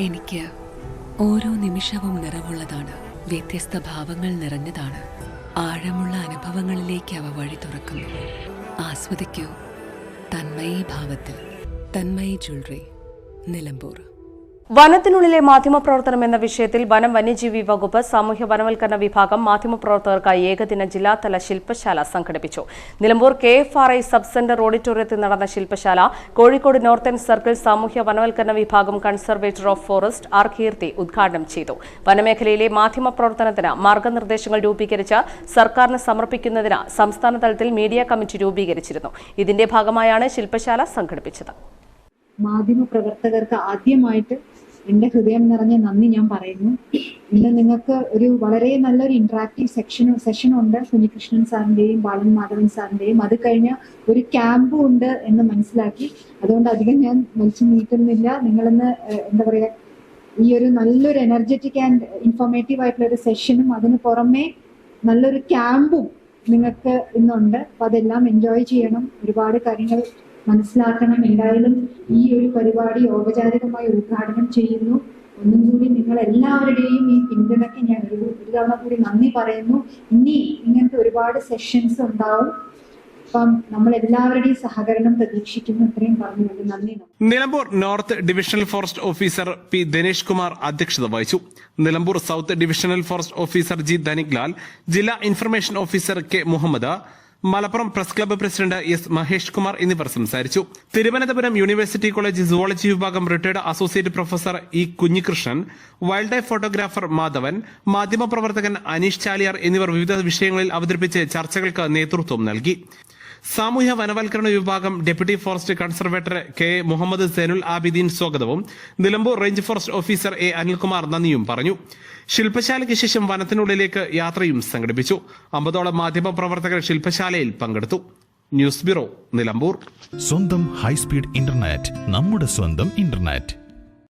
എനിക്ക് ഓരോ നിമിഷവും നിറവുള്ളതാണ്. വ്യത്യസ്ത ഭാവങ്ങൾ നിറഞ്ഞതാണ്. ആഴമുള്ള അനുഭവങ്ങളിലേക്ക് അവ വഴി തുറക്കുന്നു. ആസ്വദിക്കൂ തന്മയി ഭാവത്തിൽ. തന്മയി ജ്വല്ലറി, നിലമ്പൂർ. വനത്തിനുള്ളിലെ മാധ്യമപ്രവർത്തനം എന്ന വിഷയത്തിൽ വനം വന്യജീവി വകുപ്പ് സാമൂഹ്യ വനവൽക്കരണ വിഭാഗം മാധ്യമപ്രവർത്തകർക്കായി ഏകദിന ജില്ലാതല ശില്പശാല സംഘടിപ്പിച്ചു. നിലമ്പൂർ KFRI സബ് സെന്റർ ഓഡിറ്റോറിയത്തിൽ നടന്ന ശില്പശാല കോഴിക്കോട് നോർത്തേൺ സർക്കിൾ സാമൂഹ്യ വനവൽക്കരണ വിഭാഗം കൺസർവേറ്റർ ഓഫ് ഫോറസ്റ്റ് R. കീർത്തി ഉദ്ഘാടനം ചെയ്തു. വനമേഖലയിലെ മാധ്യമപ്രവർത്തനത്തിന് മാർഗനിർദ്ദേശങ്ങൾ രൂപീകരിച്ച് സർക്കാരിന് സമർപ്പിക്കുന്നതിന് സംസ്ഥാന തലത്തിൽ മീഡിയ കമ്മിറ്റി രൂപീകരിച്ചിരുന്നു. ഇതിന്റെ ഭാഗമായാണ് ശില്പശാല സംഘടിപ്പിച്ചത്. മാധ്യമപ്രവർത്തകർക്ക് ആദ്യമായിട്ട് എൻ്റെ ഹൃദയം നിറഞ്ഞ നന്ദി ഞാൻ പറയുന്നു. ഇന്ന് നിങ്ങൾക്ക് ഒരു വളരെ നല്ലൊരു ഇന്ററാക്റ്റീവ് സെഷനുണ്ട് കുഞ്ഞികൃഷ്ണൻ സാറിൻ്റെയും ബാലൻ മാധവൻ സാറിൻ്റെയും. അത് കഴിഞ്ഞ ഒരു ക്യാമ്പും ഉണ്ട് എന്ന് മനസ്സിലാക്കി. അതുകൊണ്ട് അധികം ഞാൻ വലിച്ചു നീട്ടുന്നില്ല. നിങ്ങളിന്ന് എന്താ പറയുക, ഈ ഒരു നല്ലൊരു എനർജറ്റിക് ആൻഡ് ഇൻഫോർമേറ്റീവ് ആയിട്ടുള്ള ഒരു സെഷനും അതിന് പുറമെ നല്ലൊരു ക്യാമ്പും നിങ്ങൾക്ക് ഇന്നുണ്ട്. അപ്പൊ അതെല്ലാം എൻജോയ് ചെയ്യണം, ഒരുപാട് കാര്യങ്ങൾ മനസ്സിലാക്കണം. എന്തായാലും ഈ ഒരു പരിപാടി ഔപചാരികമായി ഉദ്ഘാടനം ചെയ്യുന്നു. ഒന്നും കൂടി നിങ്ങൾ എല്ലാവരുടെയും ഈ പിന്തുണയ്ക്ക് ഞാൻ ഒരു തവണ കൂടി നന്ദി പറയുന്നു. ഇനി ഇങ്ങനത്തെ ഒരുപാട് സെഷൻസ് ഉണ്ടാവും. അപ്പം നമ്മൾ എല്ലാവരുടെയും സഹകരണം പ്രതീക്ഷിക്കുന്നു. ഇത്രയും പറഞ്ഞുകൊണ്ട് നന്ദി. Nilambur north divisional forest officer P. Dinesh Kumar അധ്യക്ഷത വഹിച്ചു. Nilambur south divisional forest officer G. Dhaniklal, ജില്ലാ information officer K. Muhammad, Malappuram press club president S. Mahesh Kumar എന്നിവർ സംസാരിച്ചു. തിരുവനന്തപുരം യൂണിവേഴ്സിറ്റി കോളേജ് സുവോളജി വിഭാഗം retired associate professor E. Kunhikrishnan, wildlife photographer Madhavan, മാധ്യമപ്രവർത്തകൻ അനീഷ് ചാലിയാർ എന്നിവർ വിവിധ വിഷയങ്ങളിൽ അവതരിപ്പിച്ച് ചർച്ചകൾക്ക് നേതൃത്വം നൽകി. സാമൂഹ്യ വനവൽക്കരണ വിഭാഗം deputy forest conservator K. Muhammad Zainul Abideen സ്വാഗതവും Nilambur range forest officer A. Anilkumar നന്ദിയും പറഞ്ഞു. ശില്പശാലയ്ക്ക് ശേഷം വനത്തിനുള്ളിലേക്ക് യാത്രയും സംഘടിപ്പിച്ചു. 50ഓളം മാധ്യമ പ്രവർത്തകർ ശില്പശാലയിൽ പങ്കെടുത്തു. News bureau, Nilambur. സ്വന്തം ഹൈസ്പീഡ് ഇന്റർനെറ്റ്, നമ്മുടെ സ്വന്തം ഇന്റർനെറ്റ്.